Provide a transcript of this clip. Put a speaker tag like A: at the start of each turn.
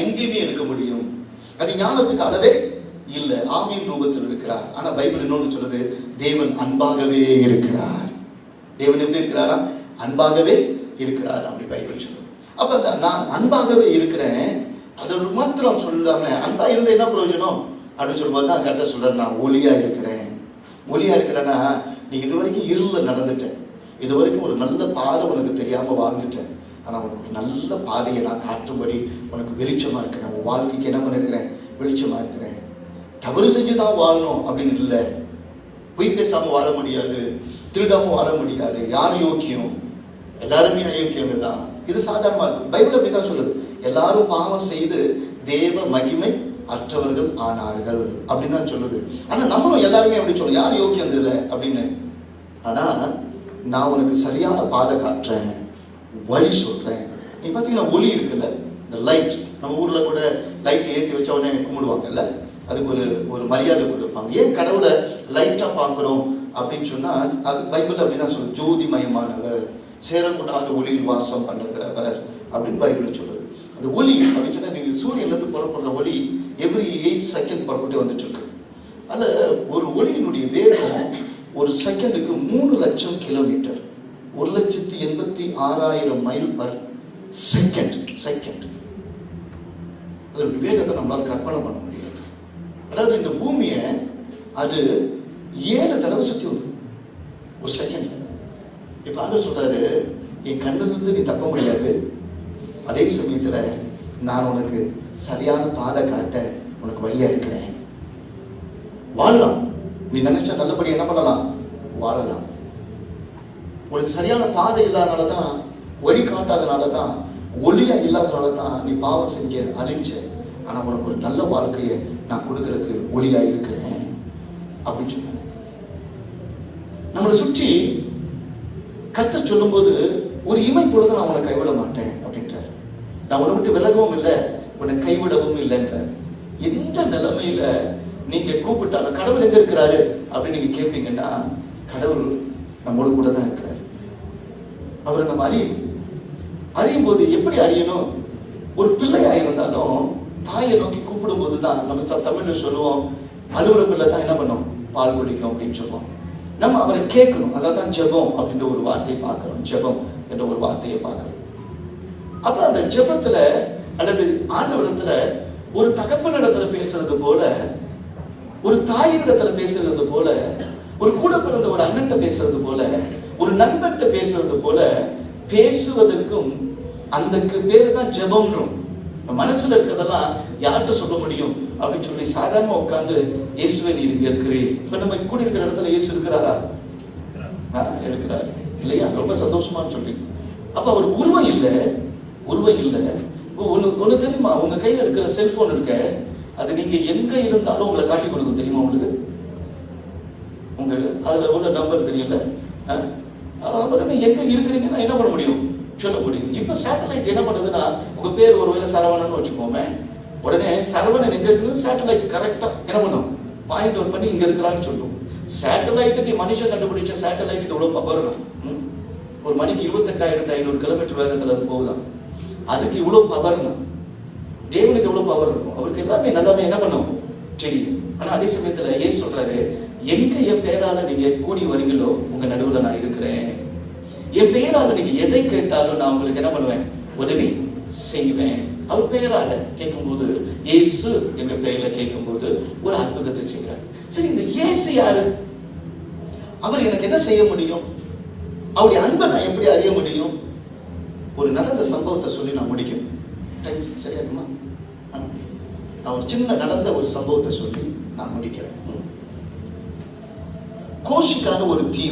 A: எங்கேயுமே இருக்க முடியும். அது ஞானத்துக்கு அளவே இல்லை. ஆவியின் ரூபத்தில் இருக்கிறார். ஆனா பைபிள் இன்னொன்று சொல்லுது, தேவன் அன்பாகவே இருக்கிறார். தேவன் எப்படி இருக்கிறாரா? அன்பாகவே இருக்கிறார் அப்படி பைபிள் சொல்லுது. அப்ப நான் அன்பாகவே இருக்கிறேன் அது மாத்திரம் சொல்லாம, அன்பா இருந்த என்ன பிரயோஜனம் அப்படின்னு சொல்லும்போது தான் கரெக்டாக சொல்றாரு, நான் ஒளியா இருக்கிறேன். ஒளியா இருக்கிறேன்னா, நீ இது வரைக்கும் இருள நடந்துட்டேன், இது வரைக்கும் ஒரு நல்ல பாதை உனக்கு தெரியாம வாழ்ந்துட்டேன். ஆனா உனக்கு ஒரு நல்ல பாதையை நான் காட்டும்படி உனக்கு வெளிச்சமா இருக்கிறேன். உன் வாழ்க்கைக்கு என்ன பண்ணிருக்கிறேன்? வெளிச்சமா இருக்கிறேன். தவறு செஞ்சுதான் வாழணும் அப்படின்னு இல்லை. பொய் பேசாம வாழ முடியாது, திருடாம வாழ முடியாது. யார் யோக்கியம்? எல்லாருமே அயோக்கியங்க தான். இது சாதாரணமா இருக்கு. பைபிள் அப்படிதான் சொல்லுது, எல்லாரும் பாவம் செய்து தேவ மகிமை அற்றவர்கள் ஆனார்கள் அப்படின்னு தான் சொல்லுது. ஆனா நம்மளும் எல்லாருமே அப்படி சொல்லுவோம், யார் யோக்கியம் இல்லை அப்படின்னு. ஆனா நான் உனக்கு சரியான பாதை காட்டுறேன், வழி சொல்றேன். நீ பார்த்தீங்கன்னா ஒளி இருக்குல்ல, இந்த லைட். நம்ம ஊர்ல கூட லைட் ஏற்றி வச்ச உடனே கும்பிடுவாங்கல்ல, அதுக்கு ஒரு மரியாதை கொடுப்பாங்க. ஏன் கடவுளை லைட்டா பார்க்குறோம் அப்படின்னு சொன்னா, அது பைபிள் அப்படிதான் சொல்லுது, ஜோதிமயமானவர், சேரக்கூடாத ஒளியில் வாசம் பண்ணுகிறவர் அப்படின்னு பைபிள் சொல்லுது. அந்த ஒளி அப்படின்னு சொன்னா, நீங்க சூரியன்லேருந்து புறப்படுற ஒளி எவ்ரி 8 செகண்ட் புறப்பட்டு வந்துட்டு இருக்கு. அதில் ஒரு ஒளியினுடைய வேகம் ஒரு செகண்டுக்கு 3 லட்சம் கிலோமீட்டர், 1,86,000 மைல் பர் செகண்ட். அதோட வேகத்தை நம்மளால் கற்பனை பண்ண முடியாது. அதாவது இந்த பூமியை அது 7 தடவை சுற்றி வந்து ஒரு செகண்ட். இப்ப ஆண்டவர் சொல்றாரு, என் கண்ணிலிருந்து நீ தப்ப முடியாது, அதே சமயத்துல நான் உனக்கு சரியான பாதை காட்ட உனக்கு வழியா இருக்கிறேன். வாழலாம், நீ நினைச்ச நல்லபடி என்ன பண்ணலாம்? வாழலாம். உனக்கு சரியான பாதை இல்லாதனாலதான், வழி காட்டாதனாலதான், ஒளியா இல்லாதனாலதான் நீ பாவம் செஞ்ச அழிஞ்ச. ஆனா உனக்கு ஒரு நல்ல வாழ்க்கையை நான் கொடுக்கறதுக்கு ஒளியா இருக்கிறேன் அப்படின்னு சொன்ன. நம்மளை சுற்றி கர்த்தர் சொல்லும்போது ஒரு இமை பொழுது நான் உன்னை கைவிட மாட்டேன் அப்படின்றார். நான் உன்னை விட்டு விலகவும் இல்லை, உன்னை கைவிடவும் இல்லைன்றார். எந்த நிலைமையில நீங்க கூப்பிட்டாலும் கடவுள் எங்க இருக்கிறாரு அப்படின்னு நீங்க கேட்பீங்கன்னா, கடவுள் நம்மோடு கூட தான் இருக்கிறார். அவரை நம்ம அறியும் போது எப்படி அறியணும்? ஒரு பிள்ளையா இருந்தாலும் தாயை நோக்கி கூப்பிடும் போது தான், நம்ம தமிழ்ல சொல்லுவோம், அலுவல பிள்ளை தான் என்ன பண்ணும்? பால் குடிக்கும் அப்படின்னு சொல்லுவோம். நம்ம அவரை கேட்கணும். அதான் ஜெபம் அப்படின்ற ஒரு வார்த்தையை பார்க்கிறோம். ஜெபம் என்ற ஒரு வார்த்தையை பார்க்கிறோம். அப்ப அந்த ஜெபத்துல அல்லது ஆண்டவரிடத்துல ஒரு தகப்பனிடத்துல பேசுறது போல, ஒரு தாயினிடத்துல பேசுறது போல, ஒரு கூட பிறந்த ஒரு அண்ணன்ட்ட பேசுறது போல, ஒரு நண்பன்ட்ட பேசுறது போல பேசுவதற்கும் அந்த பேரு தான் ஜெபம்ன்றோம். மனசுல இருக்கிறதெல்லாம் யார்கிட்ட சொல்ல முடியும் அப்படின்னு சொல்லி சாதாரணமா உட்காந்து, இயேசுவே நீ இங்க இருக்கிறீர். இப்ப நம்ம கூட இருக்கிற இடத்துல இயேசு இருக்கிறாரா? இருக்கிறாரு இல்லையா? ரொம்ப சந்தோஷமானு சொல்லி. அப்ப அவர் உருவம் இல்லை. ஒண்ணு தெரியுமா? உங்க கையில இருக்கிற செல்போன் இருக்க, அது நீங்க எங்க இருந்தாலும் உங்களை காட்டி கொடுக்கும். தெரியுமா உங்களுக்கு? உங்க அதுல உள்ள நம்பர் தெரியல, எங்க இருக்கிறீங்கன்னா என்ன பண்ண முடியும்? சொல்ல முடியும். இப்ப சேட்டலைட் என்ன பண்ணுதுன்னா, உங்க பேர் ஒருவேளை சரவணன் வச்சுக்கோமே, உடனே சரவணன் எங்க இருக்கு சேட்டலைட் கரெக்டா என்ன பண்ணும்? பாயிண்ட் அவுட் பண்ணி இங்க இருக்கிறான்னு சொல்லும். சேட்டலைட்டுக்கு மனுஷன் கண்டுபிடிச்ச சேட்டலைட் எவ்வளவு பவர்? ஒரு மணிக்கு 28,500 கிலோமீட்டர் வேகத்துல அது போகுதான். அதுக்கு இவ்வளவு பவர்னா தேவனுக்கு எவ்வளவு பவர் இருக்கும்? அவருக்கு எல்லாமே நல்லாமே என்ன பண்ணும் தெரியும். ஆனா அதே சமயத்துல ஏன் சொல்றாரு, எங்க என் பேரால நீங்க கூடி வரீங்களோ உங்க நடுவுல நான் இருக்கிறேன். என் பெயரால நீங்க எதை கேட்டாலும் நான் உங்களுக்கு என்ன பண்ணுவேன்? உதவி செய்வேன். அவர் பெயரால கேட்கும்போது, இயேசு என்ற பெயர்ல கேட்கும்போது ஒரு அற்புதத்தை செய்கிறார். சரி, இந்த இயேசு யாரு? அவர் எனக்கு என்ன செய்ய முடியும்? அவருடைய அன்பை நான் எப்படி அறிய முடியும்? ஒரு நடந்த சம்பவத்தை சொல்லி நான் முடிக்கிறேன். சரியா இருக்குமா? நான் ஒரு சின்ன நடந்த ஒரு சம்பவத்தை சொல்லி நான் முடிக்கிறேன். கோஷிக்கான ஒரு தீ